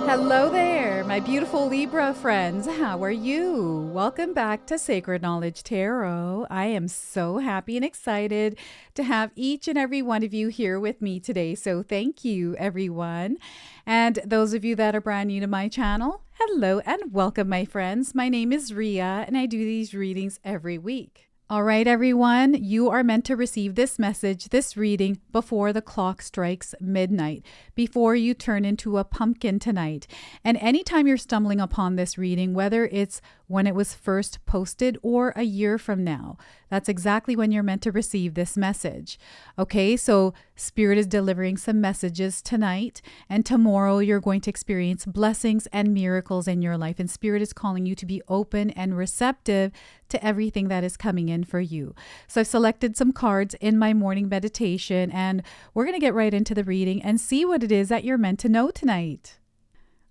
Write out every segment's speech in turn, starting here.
Hello there, my beautiful Libra friends. How are you? Welcome back to Sacred Knowledge Tarot. I am so happy and excited to have each and every one of you here with me today. So thank you, everyone. And those of you that are brand new to my channel, hello and welcome, my friends. My name is Ria, and I do these readings every week. All right, everyone, you are meant to receive this message, this reading, before the clock strikes midnight, before you turn into a pumpkin tonight. And anytime you're stumbling upon this reading, whether it's when it was first posted or a year from now, that's exactly when you're meant to receive this message. Okay, so Spirit is delivering some messages tonight, and tomorrow you're going to experience blessings and miracles in your life. And Spirit is calling you to be open and receptive to everything that is coming in for you. So I've selected some cards in my morning meditation, and we're going to get right into the reading and see what it is that you're meant to know tonight.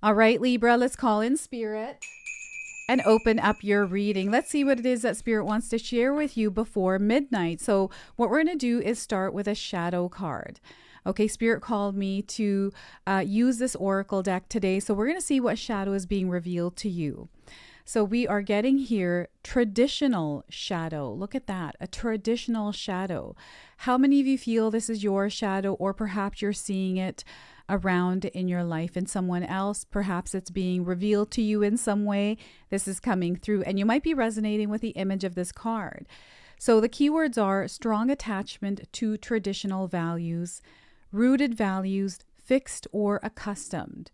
All right, Libra, let's call in Spirit and open up your reading. Let's see what it is that Spirit wants to share with you before midnight. So what we're going to do is start with a shadow card. Okay, Spirit called me to use this oracle deck today. So we're going to see what shadow is being revealed to you. So we are getting here traditional shadow. Look at that, a traditional shadow. How many of you feel this is your shadow, or perhaps you're seeing it around in your life in someone else? Perhaps it's being revealed to you in some way. This is coming through, and you might be resonating with the image of this card. So the keywords are strong attachment to traditional values, rooted values, fixed or accustomed.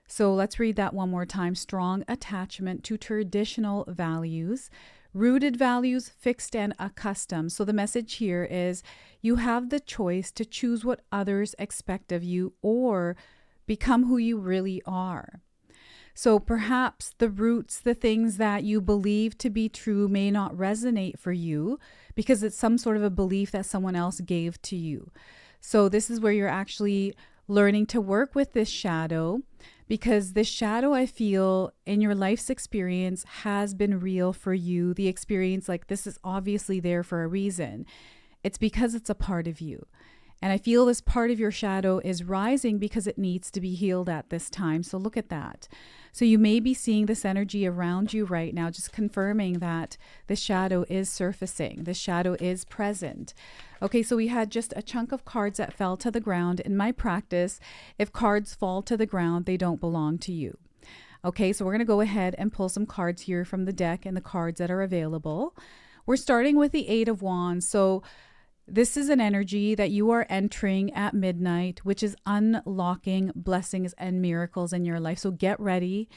So let's read that one more time. Strong attachment to traditional values, rooted values, fixed and accustomed. So the message here is you have the choice to choose what others expect of you or become who you really are. So perhaps the roots, the things that you believe to be true may not resonate for you because it's some sort of a belief that someone else gave to you. So this is where you're actually learning to work with this shadow, because this shadow, I feel, in your life's experience has been real for you. The experience, like, this is obviously there for a reason. It's because it's a part of you. And I feel this part of your shadow is rising because it needs to be healed at this time. So look at that. So you may be seeing this energy around you right now, just confirming that the shadow is surfacing. The shadow is present. Okay, so we had just a chunk of cards that fell to the ground. In my practice, if cards fall to the ground, they don't belong to you. Okay, so we're going to go ahead and pull some cards here from the deck and the cards that are available. We're starting with the Eight of Wands. So this is an energy that you are entering at midnight, which is unlocking blessings and miracles in your life. So get ready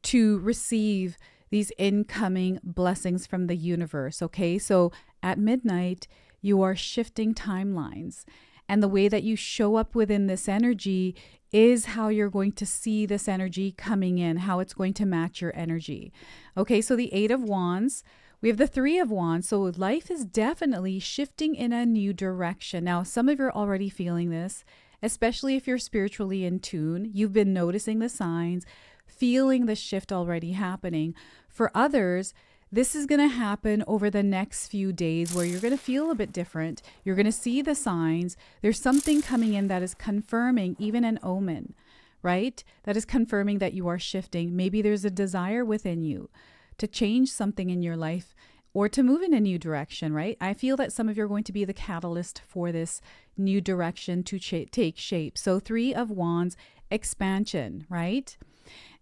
to receive these incoming blessings from the universe. Okay, so at midnight, you are shifting timelines. And the way that you show up within this energy is how you're going to see this energy coming in, how it's going to match your energy. Okay, so the Eight of Wands. We have the Three of Wands. So life is definitely shifting in a new direction. Now, some of you are already feeling this, especially if you're spiritually in tune. You've been noticing the signs, feeling the shift already happening. For others, this is going to happen over the next few days where you're going to feel a bit different. You're going to see the signs. There's something coming in that is confirming, even an omen, right? That is confirming that you are shifting. Maybe there's a desire within you to change something in your life or to move in a new direction, right? I feel that some of you are going to be the catalyst for this new direction to take shape. So Three of Wands, expansion, right?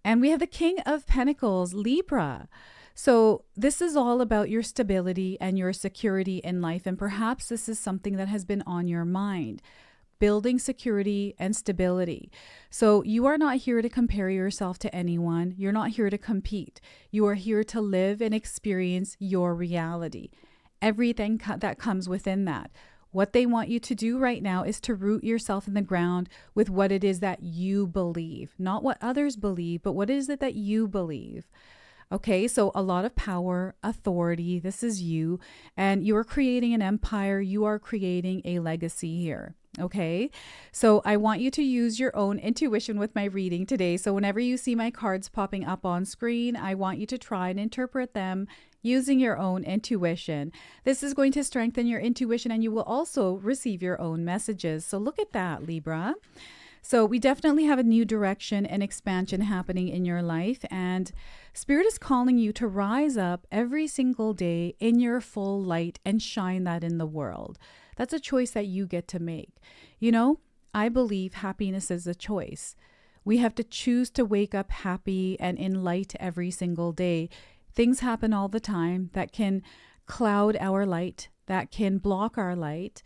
And we have the King of Pentacles, Libra. So this is all about your stability and your security in life. And perhaps this is something that has been on your mind. Building security and stability. So you are not here to compare yourself to anyone. You're not here to compete. You are here to live and experience your reality. Everything that comes within that. What they want you to do right now is to root yourself in the ground with what it is that you believe. Not what others believe, but what is it that you believe? Okay, so a lot of power, authority, this is you, and you are creating an empire. You are creating a legacy here. Okay, so I want you to use your own intuition with my reading today. So whenever you see my cards popping up on screen, I want you to try and interpret them using your own intuition. This is going to strengthen your intuition, and you will also receive your own messages. So look at that, Libra. So we definitely have a new direction and expansion happening in your life. And Spirit is calling you to rise up every single day in your full light and shine that in the world. That's a choice that you get to make. You know, I believe happiness is a choice. We have to choose to wake up happy and in light every single day. Things happen all the time that can cloud our light, that can block our light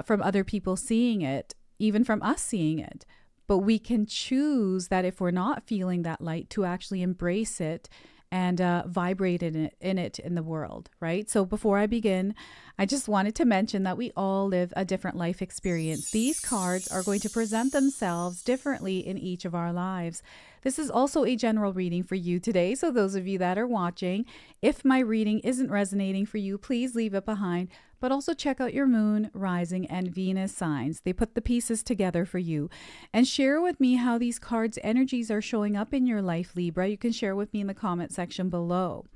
from other people seeing it, even from us seeing it. But we can choose that if we're not feeling that light, to actually embrace it and vibrate in the world, right? So before I begin, I just wanted to mention that we all live a different life experience. These cards are going to present themselves differently in each of our lives. This is also a general reading for you today. So those of you that are watching, if my reading isn't resonating for you, please leave it behind. But also check out your moon, rising, and Venus signs. They put the pieces together for you. And share with me how these cards' energies are showing up in your life, Libra. You can share with me in the comment section below.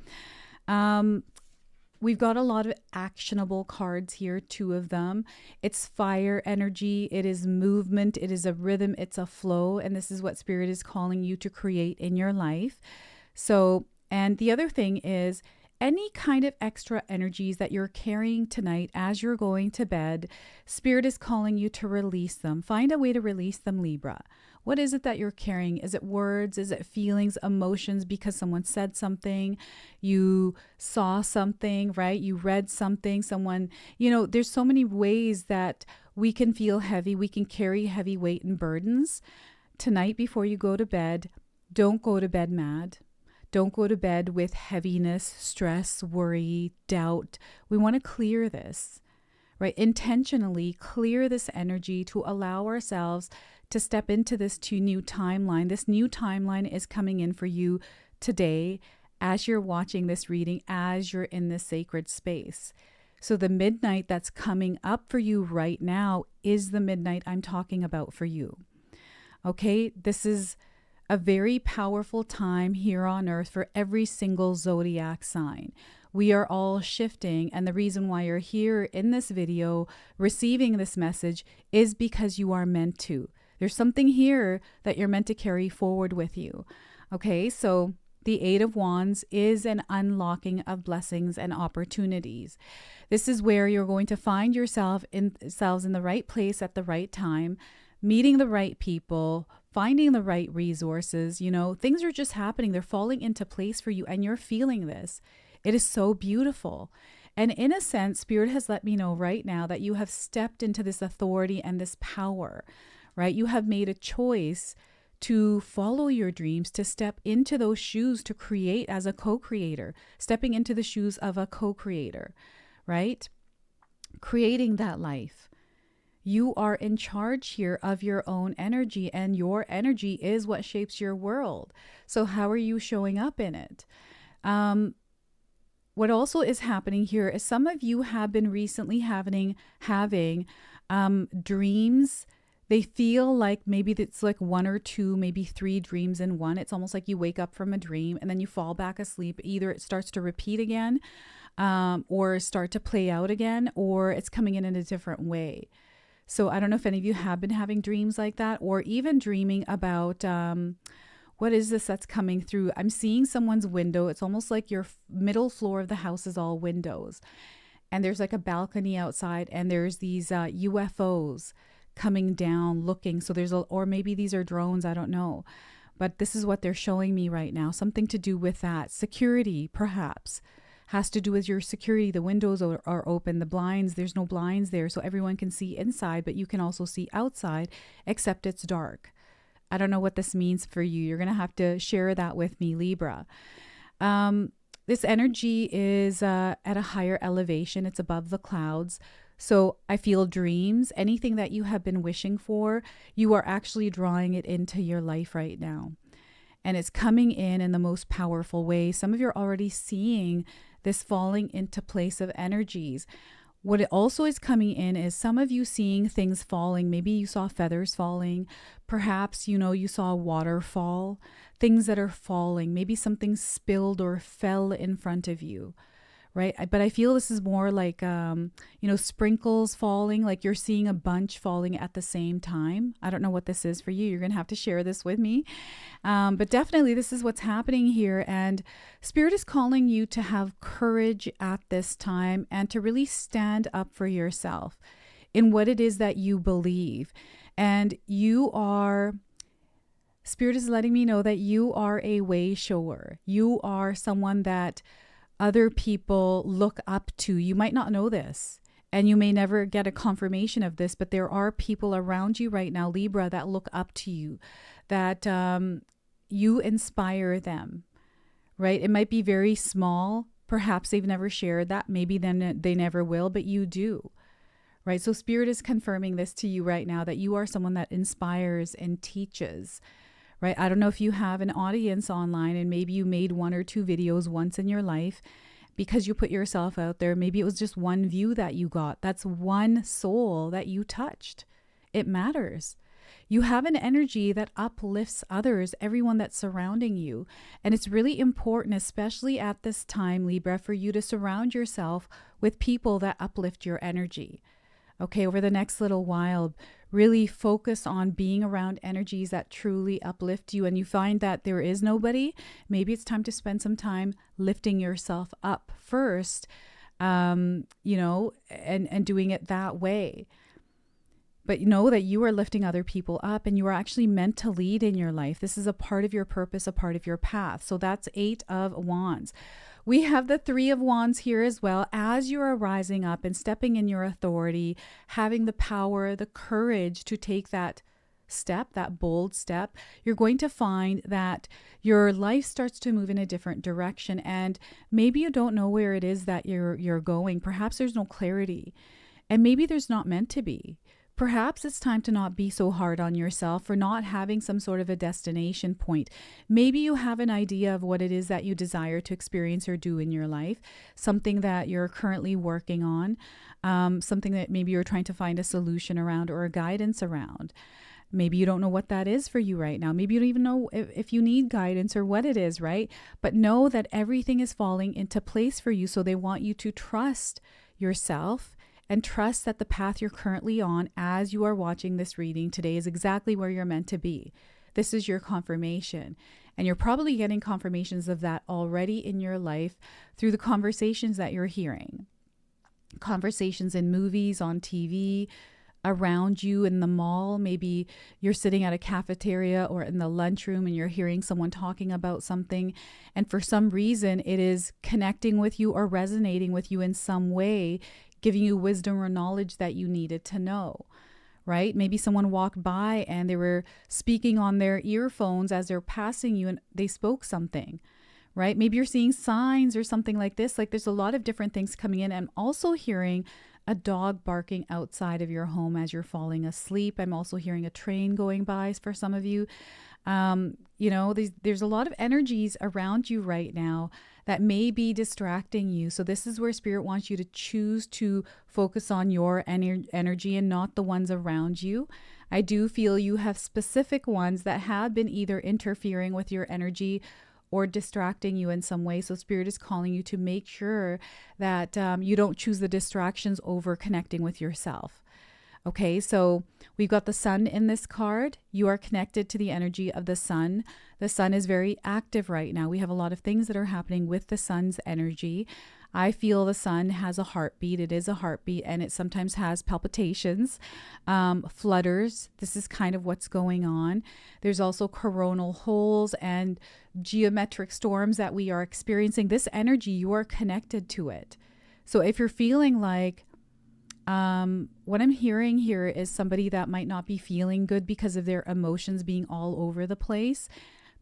We've got a lot of actionable cards here, 2 of them. It's fire energy, it is movement, it is a rhythm, it's a flow, and this is what Spirit is calling you to create in your life. So, and the other thing is, any kind of extra energies that you're carrying tonight as you're going to bed, Spirit is calling you to release them. Find a way to release them, Libra. What is it that you're carrying? Is it words? Is it feelings, emotions because someone said something? You saw something, right? You read something, someone, there's so many ways that we can feel heavy. We can carry heavy weight and burdens. Tonight, before you go to bed, don't go to bed mad. Don't go to bed with heaviness, stress, worry, doubt. We want to clear this, right? Intentionally clear this energy to allow ourselves to step into this new timeline. This new timeline is coming in for you today as you're watching this reading, as you're in this sacred space. So the midnight that's coming up for you right now is the midnight I'm talking about for you. Okay, this is a very powerful time here on earth for every single zodiac sign. We are all shifting, and the reason why you're here in this video receiving this message is because you are meant to. There's something here that you're meant to carry forward with you. Okay, so the 8 of Wands is an unlocking of blessings and opportunities. This is where you're going to find yourselves in the right place at the right time, meeting the right people, finding the right resources. Things are just happening. They're falling into place for you, and you're feeling this. It is so beautiful. And in a sense, Spirit has let me know right now that you have stepped into this authority and this power, right? You have made a choice to follow your dreams, to step into those shoes, to create as a co-creator, stepping into the shoes of a co-creator, right? Creating that life. You are in charge here of your own energy, and your energy is what shapes your world. So how are you showing up in it? What also is happening here is some of you have been recently having dreams. They feel like maybe it's like 1 or 2, maybe 3 dreams in one. It's almost like you wake up from a dream and then you fall back asleep. Either it starts to repeat again, or start to play out again, or it's coming in a different way. So I don't know if any of you have been having dreams like that, or even dreaming about, what is this that's coming through? I'm seeing someone's window. It's almost like your middle floor of the house is all windows. And there's like a balcony outside, and there's these UFOs coming down looking. So or maybe these are drones, I don't know. But this is what they're showing me right now. Something to do with that. Security, perhaps. Has to do with your security. The windows are open, the blinds, there's no blinds there, so everyone can see inside, but you can also see outside, except it's dark. I don't know what this means for you. You're going to have to share that with me, Libra. This energy is at a higher elevation. It's above the clouds. So I feel dreams, anything that you have been wishing for, you are actually drawing it into your life right now. And it's coming in the most powerful way. Some of you are already seeing this falling into place of energies. What it also is coming in is some of you seeing things falling. Maybe you saw feathers falling. Perhaps, you saw a waterfall, things that are falling. Maybe something spilled or fell in front of you, right? But I feel this is more like, sprinkles falling, like you're seeing a bunch falling at the same time. I don't know what this is for you. You're going to have to share this with me. But definitely, this is what's happening here. And Spirit is calling you to have courage at this time and to really stand up for yourself in what it is that you believe. And Spirit is letting me know that you are a way shower. You are someone that other people look up to. You might not know this, and you may never get a confirmation of this, but there are people around you right now, Libra, that look up to you, that you inspire them, right? It might be very small. Perhaps they've never shared that. Maybe then they never will, but you do, right? So Spirit is confirming this to you right now, that you are someone that inspires and teaches, right? I don't know if you have an audience online and maybe you made 1 or 2 videos once in your life because you put yourself out there. Maybe it was just 1 view that you got. That's 1 soul that you touched. It matters. You have an energy that uplifts others, everyone that's surrounding you. And it's really important, especially at this time, Libra, for you to surround yourself with people that uplift your energy. Okay, over the next little while, really focus on being around energies that truly uplift you. And you find that there is nobody, maybe it's time to spend some time lifting yourself up first, and doing it that way. But know that you are lifting other people up and you are actually meant to lead in your life. This is a part of your purpose, a part of your path. So that's 8 of Wands. We have the 3 of Wands here as well. As you are rising up and stepping in your authority, having the power, the courage to take that step, that bold step, you're going to find that your life starts to move in a different direction. And maybe you don't know where it is that you're going. Perhaps there's no clarity. And maybe there's not meant to be. Perhaps it's time to not be so hard on yourself for not having some sort of a destination point. Maybe you have an idea of what it is that you desire to experience or do in your life, something that you're currently working on, something that maybe you're trying to find a solution around or a guidance around. Maybe you don't know what that is for you right now. Maybe you don't even know if you need guidance or what it is, right? But know that everything is falling into place for you. So they want you to trust yourself and trust that the path you're currently on as you are watching this reading today is exactly where you're meant to be. This is your confirmation. And you're probably getting confirmations of that already in your life through the conversations that you're hearing. Conversations in movies, on TV, around you in the mall. Maybe you're sitting at a cafeteria or in the lunchroom and you're hearing someone talking about something. And for some reason, it is connecting with you or resonating with you in some way, giving you wisdom or knowledge that you needed to know, right? Maybe someone walked by and they were speaking on their earphones as they're passing you and they spoke something, right? Maybe you're seeing signs or something like this. Like there's a lot of different things coming in. I'm also hearing a dog barking outside of your home as you're falling asleep. I'm also hearing a train going by for some of you. There's a lot of energies around you right now that may be distracting you. So this is where Spirit wants you to choose to focus on your energy and not the ones around you. I do feel you have specific ones that have been either interfering with your energy or distracting you in some way. So Spirit is calling you to make sure that you don't choose the distractions over connecting with yourself. Okay, so we've got the sun in this card. You are connected to the energy of the sun. The sun is very active right now. We have a lot of things that are happening with the sun's energy. I feel the sun has a heartbeat. It is a heartbeat and it sometimes has palpitations, flutters. This is kind of what's going on. There's also coronal holes and geometric storms that we are experiencing. This energy, you are connected to it. So if you're feeling like, what I'm hearing here is somebody that might not be feeling good because of their emotions being all over the place.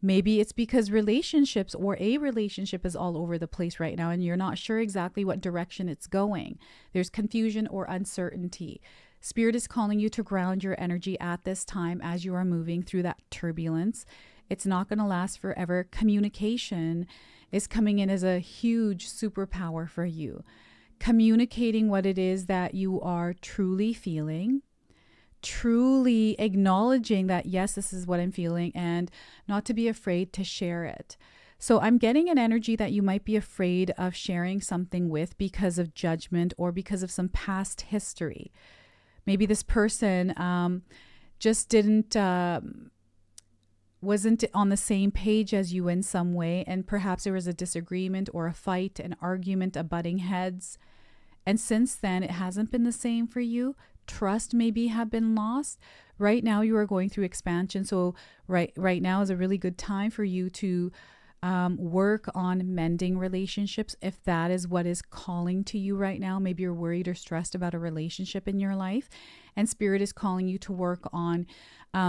Maybe it's because relationships or a relationship is all over the place right now and you're not sure exactly what direction it's going. There's confusion or uncertainty. Spirit is calling you to ground your energy at this time as you are moving through that turbulence. It's not going to last forever. Communication is coming in as a huge superpower for you. Communicating what it is that you are truly feeling, truly acknowledging that, yes, this is what I'm feeling, and not to be afraid to share it. So I'm getting an energy that you might be afraid of sharing something with because of judgment or because of some past history. Maybe this person just wasn't on the same page as you in some way, and perhaps there was a disagreement or a fight, an argument, a butting heads. And since then, it hasn't been the same for you. Trust maybe have been lost. Right now, you are going through expansion. So right now is a really good time for you to work on mending relationships. If that is what is calling to you right now, maybe you're worried or stressed about a relationship in your life, and Spirit is calling you to work on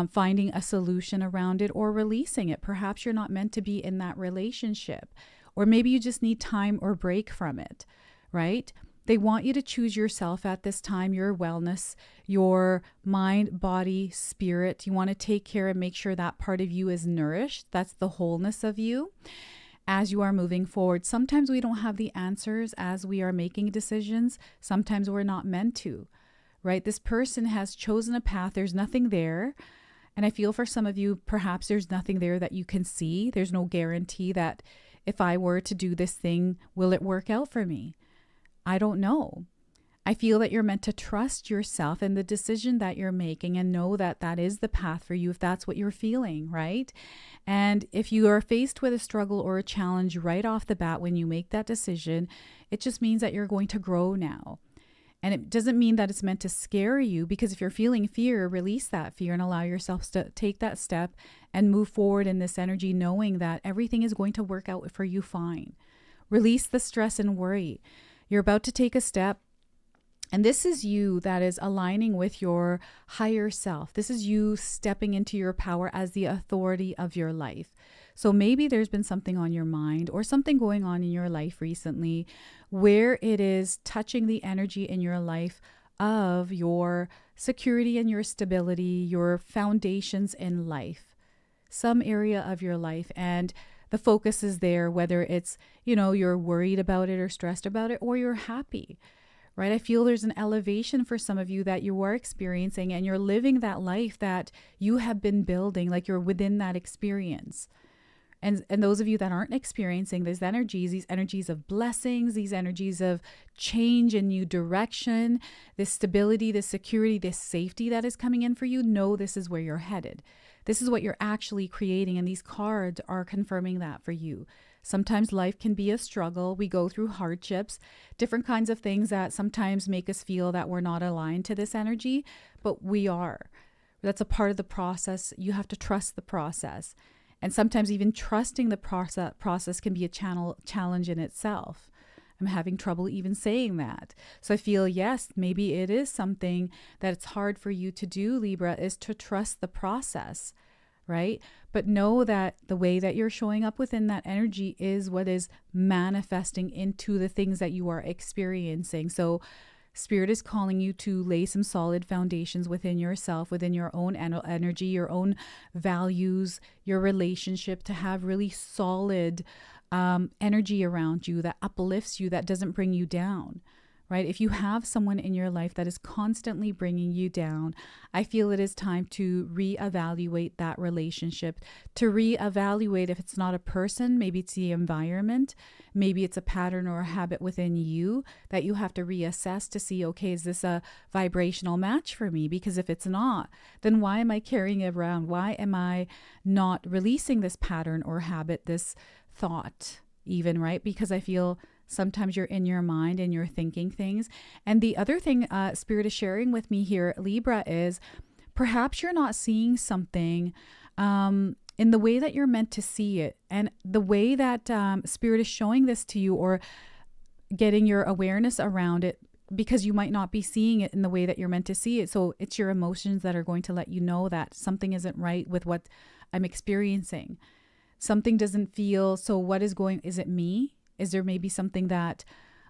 finding a solution around it or releasing it. Perhaps you're not meant to be in that relationship, or maybe you just need time or break from it, right? They want you to choose yourself at this time, your wellness, your mind, body, spirit. You want to take care and make sure that part of you is nourished. That's the wholeness of you as you are moving forward. Sometimes we don't have the answers as we are making decisions. Sometimes we're not meant to, right? This person has chosen a path. There's nothing there. And I feel for some of you, perhaps there's nothing there that you can see. There's no guarantee that if I were to do this thing, will it work out for me? I don't know. I feel that you're meant to trust yourself and the decision that you're making and know that that is the path for you if that's what you're feeling, right? And if you are faced with a struggle or a challenge right off the bat when you make that decision, it just means that you're going to grow now. And it doesn't mean that it's meant to scare you, because if you're feeling fear, release that fear and allow yourself to take that step and move forward in this energy, knowing that everything is going to work out for you fine. Release the stress and worry. You're about to take a step, and this is you that is aligning with your higher self. This is you stepping into your power as the authority of your life. So maybe there's been something on your mind or something going on in your life recently where it is touching the energy in your life of your security and your stability, your foundations in life, some area of your life. And the focus is there, whether it's, you're worried about it or stressed about it, or you're happy, right? I feel there's an elevation for some of you that you are experiencing, and you're living that life that you have been building, like you're within that experience. And those of you that aren't experiencing these energies of blessings, these energies of change and new direction, this stability, this security, this safety that is coming in for you, know this is where you're headed. This is what you're actually creating, and these cards are confirming that for you. Sometimes life can be a struggle. We go through hardships, different kinds of things that sometimes make us feel that we're not aligned to this energy, but we are. That's a part of the process. You have to trust the process. And sometimes even trusting the process can be a challenge in itself. I'm having trouble even saying that. So I feel, yes, maybe it is something that it's hard for you to do, Libra, is to trust the process, right? But know that the way that you're showing up within that energy is what is manifesting into the things that you are experiencing. So Spirit is calling you to lay some solid foundations within yourself, within your own energy, your own values, your relationship, to have really solid energy around you that uplifts you, that doesn't bring you down, right? If you have someone in your life that is constantly bringing you down, I feel it is time to reevaluate that relationship, to reevaluate if it's not a person, maybe it's the environment, maybe it's a pattern or a habit within you that you have to reassess to see, okay, is this a vibrational match for me? Because if it's not, then why am I carrying it around? Why am I not releasing this pattern or habit, this thought even, right? Because I feel sometimes you're in your mind and you're thinking things. And the other thing Spirit is sharing with me here, Libra, is perhaps you're not seeing something in the way that you're meant to see it. And the way that Spirit is showing this to you, or getting your awareness around it, because you might not be seeing it in the way that you're meant to see it. So it's your emotions that are going to let you know that something isn't right with what I'm experiencing. Something doesn't feel, so is it me? Is there maybe something that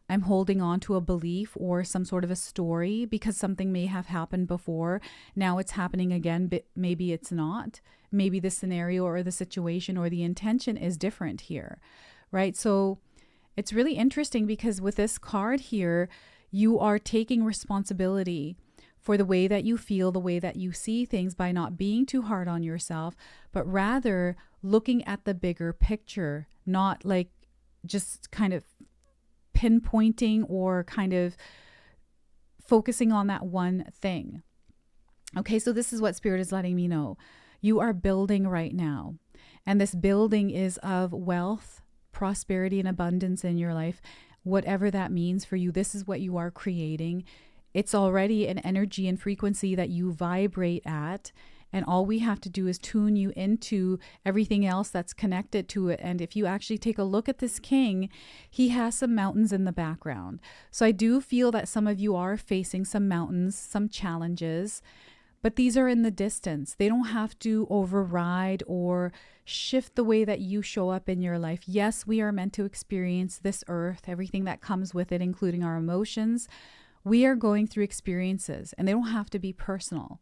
I'm holding on to, a belief or some sort of a story, because something may have happened before. Now it's happening again, but maybe it's not. Maybe the scenario or the situation or the intention is different here, right? So it's really interesting, because with this card here, you are taking responsibility for the way that you feel, the way that you see things, by not being too hard on yourself, but rather looking at the bigger picture, not like just kind of pinpointing or kind of focusing on that one thing. Okay, so this is what Spirit is letting me know. You are building right now. And this building is of wealth, prosperity, and abundance in your life. Whatever that means for you, this is what you are creating. It's already an energy and frequency that you vibrate at. And all we have to do is tune you into everything else that's connected to it. And if you actually take a look at this king, he has some mountains in the background. So I do feel that some of you are facing some mountains, some challenges, but these are in the distance. They don't have to override or shift the way that you show up in your life. Yes, we are meant to experience this earth, everything that comes with it, including our emotions. We are going through experiences, and they don't have to be personal,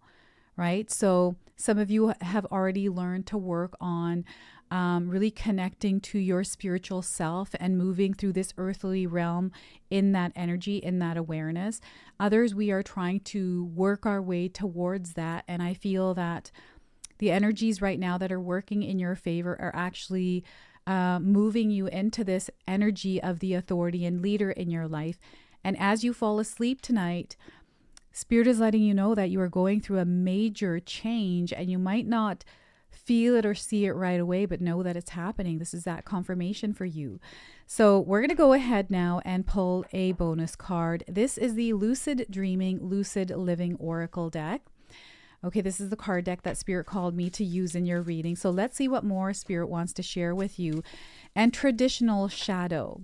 right? So some of you have already learned to work on really connecting to your spiritual self and moving through this earthly realm in that energy, in that awareness. Others, we are trying to work our way towards that. And I feel that the energies right now that are working in your favor are actually moving you into this energy of the authority and leader in your life. And as you fall asleep tonight, Spirit is letting you know that you are going through a major change, and you might not feel it or see it right away, but know that it's happening. This is that confirmation for you. So we're going to go ahead now and pull a bonus card. This is the Lucid Dreaming, Lucid Living Oracle deck. Okay, this is the card deck that Spirit called me to use in your reading. So let's see what more Spirit wants to share with you. And traditional shadow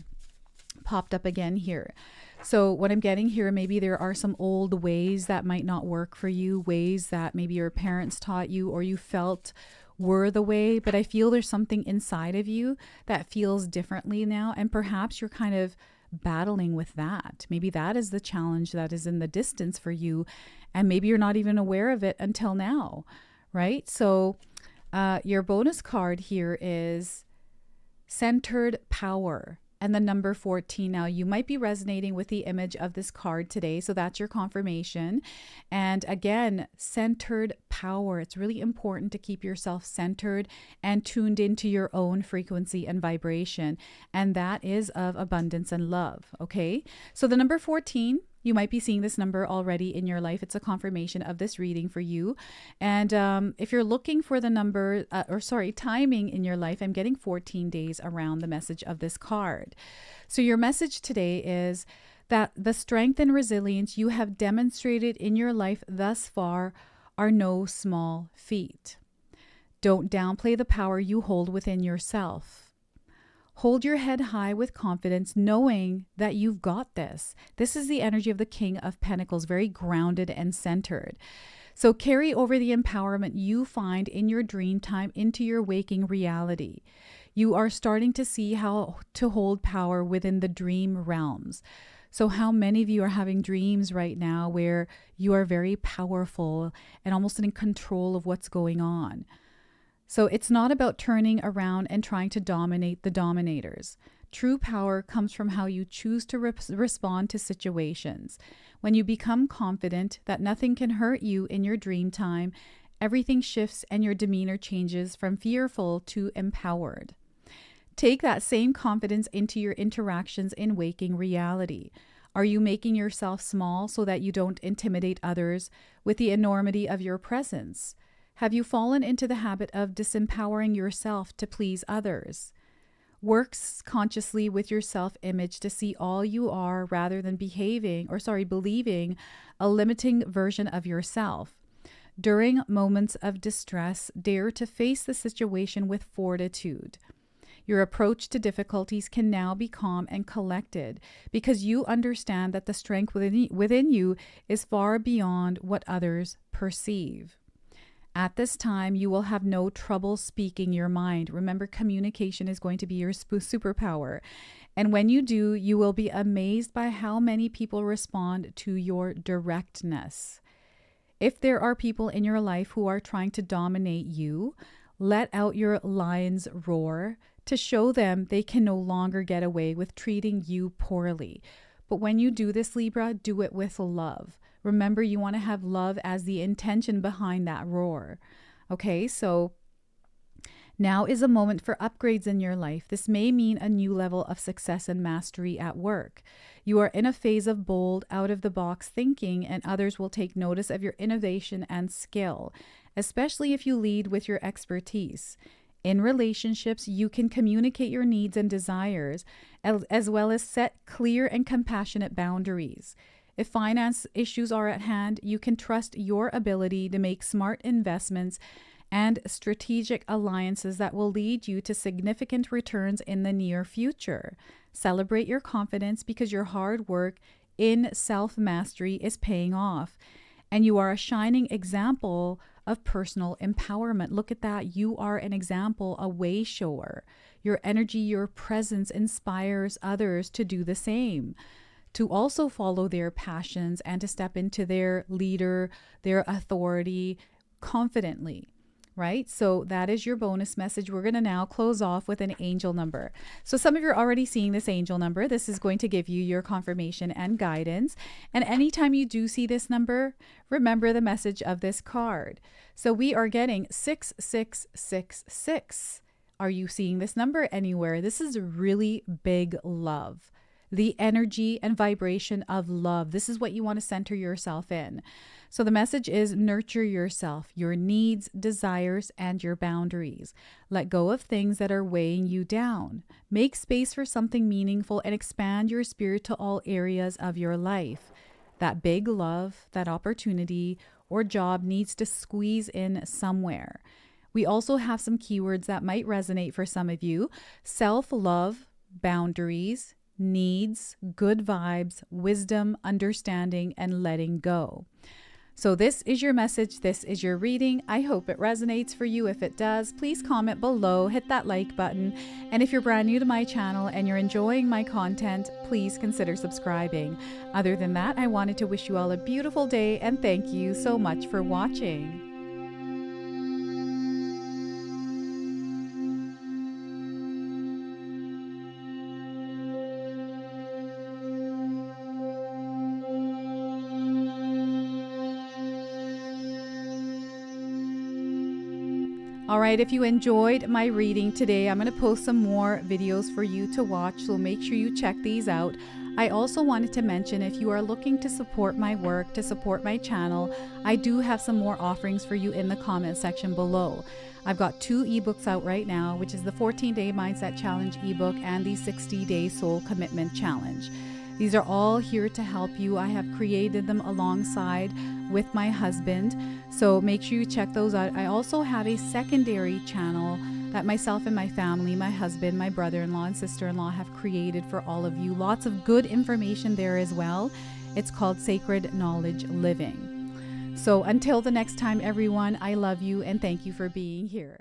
popped up again here. So what I'm getting here, maybe there are some old ways that might not work for you, ways that maybe your parents taught you or you felt were the way, but I feel there's something inside of you that feels differently now. And perhaps you're kind of battling with that. Maybe that is the challenge that is in the distance for you. And maybe you're not even aware of it until now, right? So your bonus card here is Centered Power and the number 14. Now, you might be resonating with the image of this card today, so that's your confirmation. And again, centered power. It's really important to keep yourself centered and tuned into your own frequency and vibration, and that is of abundance and love, okay? So the number 14, you might be seeing this number already in your life. It's a confirmation of this reading for you. And if you're looking for the number, timing in your life, I'm getting 14 days around the message of this card. So your message today is that the strength and resilience you have demonstrated in your life thus far are no small feat. Don't downplay the power you hold within yourself. Hold your head high with confidence, knowing that you've got this. This is the energy of the King of Pentacles, very grounded and centered. So carry over the empowerment you find in your dream time into your waking reality. You are starting to see how to hold power within the dream realms. So how many of you are having dreams right now where you are very powerful and almost in control of what's going on? So it's not about turning around and trying to dominate the dominators. True power comes from how you choose to respond to situations. When you become confident that nothing can hurt you in your dream time, everything shifts and your demeanor changes from fearful to empowered. Take that same confidence into your interactions in waking reality. Are you making yourself small so that you don't intimidate others with the enormity of your presence? Have you fallen into the habit of disempowering yourself to please others? Work consciously with your self-image to see all you are rather than believing a limiting version of yourself. During moments of distress, dare to face the situation with fortitude. Your approach to difficulties can now be calm and collected because you understand that the strength within you is far beyond what others perceive. At this time, you will have no trouble speaking your mind. Remember, communication is going to be your superpower. And when you do, you will be amazed by how many people respond to your directness. If there are people in your life who are trying to dominate you, let out your lion's roar to show them they can no longer get away with treating you poorly. But when you do this, Libra, do it with love. Remember, you want to have love as the intention behind that roar. Okay, so now is a moment for upgrades in your life. This may mean a new level of success and mastery at work. You are in a phase of bold, out-of-the-box thinking, and others will take notice of your innovation and skill, especially if you lead with your expertise. In relationships, you can communicate your needs and desires, as well as set clear and compassionate boundaries. If finance issues are at hand, you can trust your ability to make smart investments and strategic alliances that will lead you to significant returns in the near future. Celebrate your confidence because your hard work in self-mastery is paying off, and you are a shining example of personal empowerment. Look at that. You are an example, a way shower. Your energy, your presence inspires others to do the same, to also follow their passions and to step into their leader, their authority confidently. Right? So that is your bonus message. We're going to now close off with an angel number. So some of you are already seeing this angel number. This is going to give you your confirmation and guidance. And anytime you do see this number, remember the message of this card. So we are getting 6666. Are you seeing this number anywhere? This is really big love. The energy and vibration of love. This is what you want to center yourself in. So the message is nurture yourself, your needs, desires, and your boundaries. Let go of things that are weighing you down. Make space for something meaningful and expand your spirit to all areas of your life. That big love, that opportunity, or job needs to squeeze in somewhere. We also have some keywords that might resonate for some of you. Self-love, boundaries, needs, good vibes, wisdom, understanding, and letting go. So this is your message. This is your reading. I hope it resonates for you. If it does, please comment below, hit that like button. And if you're brand new to my channel and you're enjoying my content, please consider subscribing. Other than that, I wanted to wish you all a beautiful day and thank you so much for watching. All right, if you enjoyed my reading today, I'm going to post some more videos for you to watch, so make sure you check these out. I also wanted to mention, if you are looking to support my work, to support my channel, I do have some more offerings for you in the comment section below. I've got 2 ebooks out right now, which is the 14-Day Mindset Challenge ebook and the 60-Day Soul Commitment Challenge. These are all here to help you. I have created them alongside with my husband, so make sure you check those out. I also have a secondary channel that myself and my family, my husband, my brother-in-law and sister-in-law have created for all of you. Lots of good information there as well. It's called Sacred Knowledge Living. So until the next time, everyone, I love you and thank you for being here.